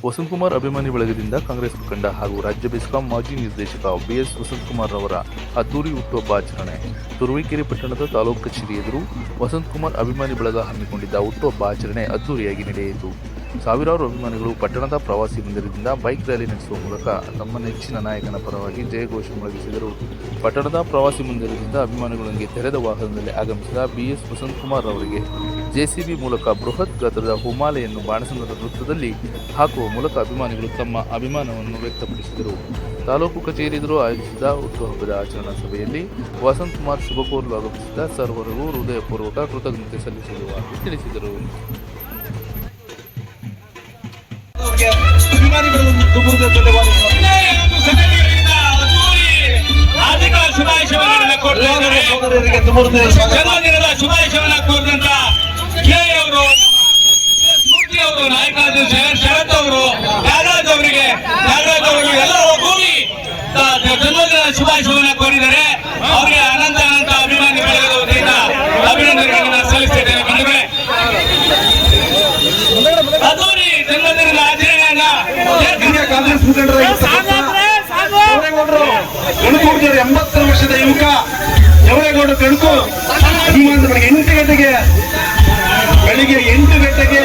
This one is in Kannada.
ವಸಂತಕುಮಾರ್ ಅಭಿಮಾನಿ ಬಳಗದಿಂದ ಕಾಂಗ್ರೆಸ್ ಮುಖಂಡ ಹಾಗೂ ರಾಜ್ಯ ಬೆಸ್ಕಾಂ ಮಾಜಿ ನಿರ್ದೇಶಕ BS ವಸಂತಕುಮಾರ್ ಅವರ ಅದ್ದೂರಿ ಹುಟ್ಟುಹಬ್ಬ ಆಚರಣೆ. ತುರುವೇಕೆರೆ ಪಟ್ಟಣದ ತಾಲೂಕು ಕಚೇರಿ ಎದುರು ವಸಂತಕುಮಾರ್ ಅಭಿಮಾನಿ ಬಳಗ ಹಮ್ಮಿಕೊಂಡಿದ್ದ ಹುಟ್ಟುಹಬ್ಬ ಆಚರಣೆ ಅದ್ದೂರಿಯಾಗಿ ನಡೆಯಿತು. ಸಾವಿರಾರು ಅಭಿಮಾನಿಗಳು ಪಟ್ಟಣದ ಪ್ರವಾಸಿ ಮಂದಿರದಿಂದ ಬೈಕ್ ರ್ಯಾಲಿ ನಡೆಸುವ ಮೂಲಕ ತಮ್ಮ ನೆಚ್ಚಿನ ನಾಯಕನ ಪರವಾಗಿ ಜಯಘೋಷ ಮೊಳಗಿಸಿದರು. ಪಟ್ಟಣದ ಪ್ರವಾಸಿ ಮಂದಿರದಿಂದ ಅಭಿಮಾನಿಗಳೊಂದಿಗೆ ತೆರೆದ ವಾಹನದಲ್ಲಿ ಆಗಮಿಸಿದ BS ವಸಂತಕುಮಾರ್ ಅವರಿಗೆ JCB ಮೂಲಕ ಬೃಹತ್ ಗಾತ್ರದ ಹೂಮಾಲೆಯನ್ನು ಬಾಣಸಂದ್ರ ವೃತ್ತದಲ್ಲಿ ಹಾಕುವ ಮೂಲಕ ಅಭಿಮಾನಿಗಳು ತಮ್ಮ ಅಭಿಮಾನವನ್ನು ವ್ಯಕ್ತಪಡಿಸಿದರು. ತಾಲೂಕು ಕಚೇರಿ ಎದುರು ಆಯೋಜಿಸಿದ ಹುಟ್ಟುಹಬ್ಬದ ಆಚರಣಾ ಸಭೆಯಲ್ಲಿ ವಸಂತಕುಮಾರ್ ಶುಭ ಕೋರಲು ಆಗಮಿಸಿದ ಸರ್ವರಿಗೂ ಹೃದಯಪೂರ್ವಕ ಕೃತಜ್ಞತೆ ಸಲ್ಲಿಸಿರುವುದಾಗಿ ತಿಳಿಸಿದರು. ಶುಭಾಶಯವನ್ನು ಕೋರಿದಂತ ಅವರು ನಾಯಕ ಶರತ್ ಅವರು ನಾಗರಾಜ್ ಅವರಿಗೆ ಎಲ್ಲ ಒಗ್ಗೂಡಿ ಜನ್ಮದಿನ ಶುಭಾಶಯವನ್ನು ಕೋರಿದ್ದಾರೆ. ಅವರಿಗೆ ಅನಂತ ಅಭಿಮಾನಿ ಬಳಗದ ವತಿಯಿಂದ ಅಭಿನಂದನೆಗಳನ್ನು ಸಲ್ಲಿಸಿದ್ದೇನೆ. ಬಂಧುಗಳೇ, ಅದ್ದೂರಿ ಜನ್ಮದಿನದ ಆಚರಣೆಯನ್ನ ಕಾಂಗ್ರೆಸ್ ಮುಖಂಡರು 80 ವರ್ಷದ ಯುವಕ ಜವರೇಗೌಡ ಕಣಕು ಅಭಿಮಾನದ ಬೆಳಿಗ್ಗೆ 8 ಗಂಟೆಗೆ